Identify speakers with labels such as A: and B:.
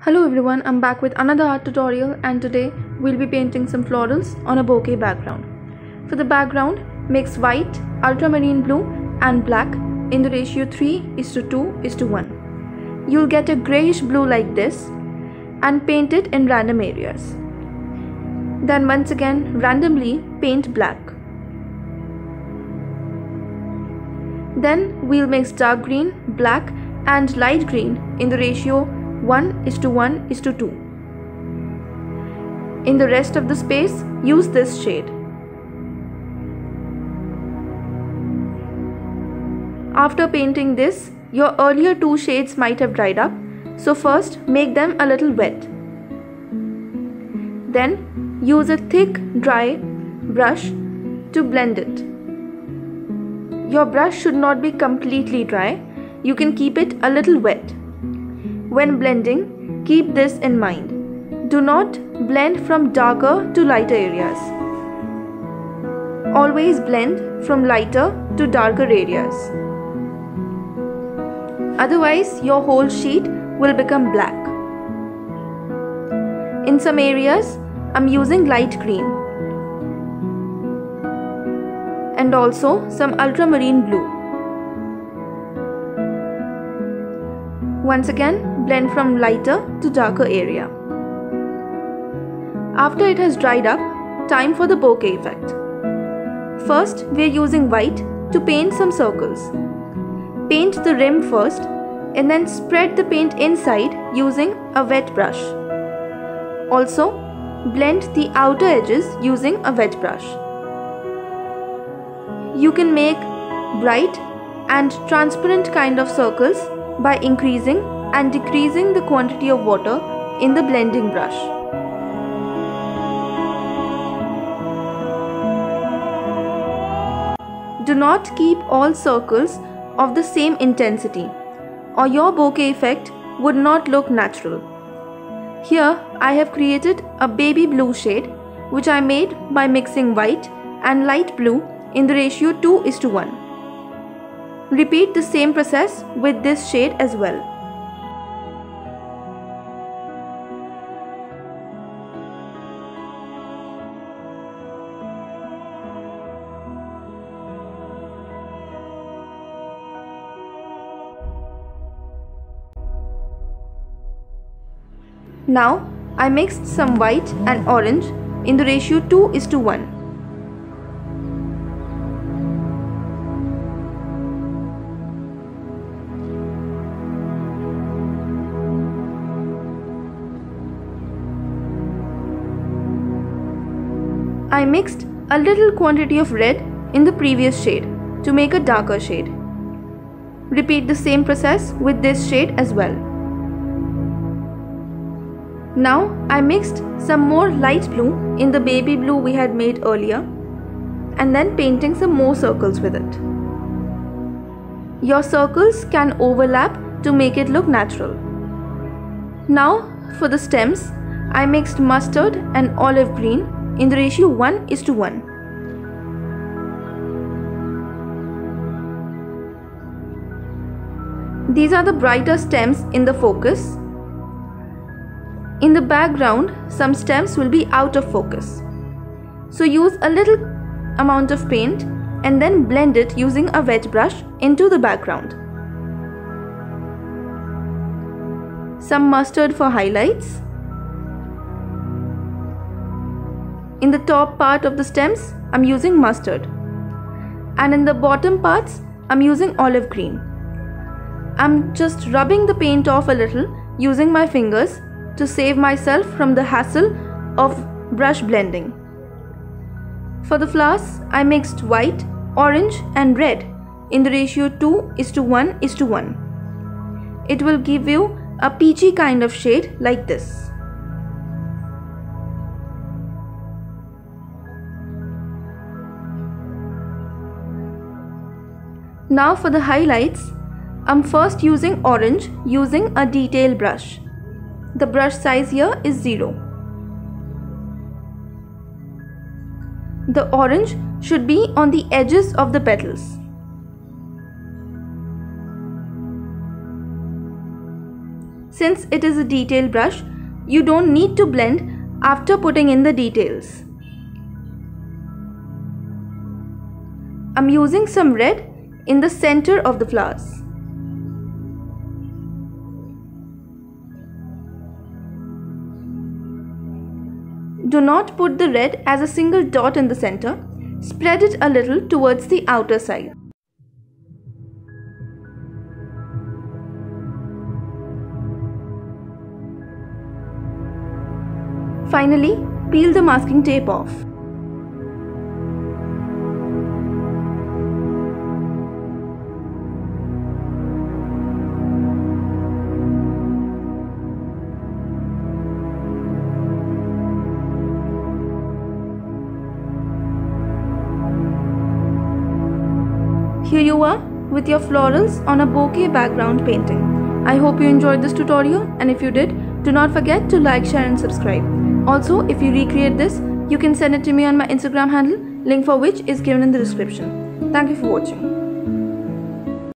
A: Hello everyone, I'm back with another art tutorial, and today we'll be painting some florals on a bouquet background. For the background, mix white, ultramarine blue and black in the ratio 3:2:1. You'll get a grayish blue like this and paint it in random areas. Then once again randomly paint black. Then we'll mix dark green, black and light green in the ratio 1:1:2. In the rest of the space, use this shade. After painting this, your earlier two shades might have dried up, so first make them a little wet. Then use a thick, dry brush to blend it. Your brush should not be completely dry. You can keep it a little wet. When blending, keep this in mind. Do not blend from darker to lighter areas. Always blend from lighter to darker areas. Otherwise, your whole sheet will become black. In some areas, I'm using light green and also some ultramarine blue. Once again, blend from lighter to darker area. After it has dried up, time for the bokeh effect. First, we are using white to paint some circles. Paint the rim first and then spread the paint inside using a wet brush. Also, blend the outer edges using a wet brush. You can make bright and transparent kind of circles by increasing and decreasing the quantity of water in the blending brush. Do not keep all circles of the same intensity, or your bokeh effect would not look natural. Here I have created a baby blue shade which I made by mixing white and light blue in the ratio 2:1. Repeat the same process with this shade as well. Now I mixed some white and orange in the ratio 2:1. I mixed a little quantity of red in the previous shade to make a darker shade. Repeat the same process with this shade as well. Now I mixed some more light blue in the baby blue we had made earlier and then painting some more circles with it. Your circles can overlap to make it look natural. Now for the stems, I mixed mustard and olive green in the ratio 1:1. These are the brighter stems in the focus. In the background, some stems will be out of focus. So use a little amount of paint and then blend it using a wet brush into the background. Some mustard for highlights. In the top part of the stems, I'm using mustard, and in the bottom parts, I'm using olive green. I'm just rubbing the paint off a little using my fingers to save myself from the hassle of brush blending. For the flowers, I mixed white, orange and red in the ratio 2:1:1. It will give you a peachy kind of shade like this. Now for the highlights, I'm first using orange using a detail brush. The brush size here is 0. The orange should be on the edges of the petals. since it is a detail brush, you don't need to blend after putting in the details. I'm using some red in the center of the flowers. Do not put the red as a single dot in the center. Spread it a little towards the outer side. Finally, peel the masking tape off. Here you are with your florals on a bouquet background painting. I hope you enjoyed this tutorial, and if you did, do not forget to like, share and subscribe. Also, if you recreate this, you can send it to me on my Instagram handle, link for which is given in the description. Thank you for watching.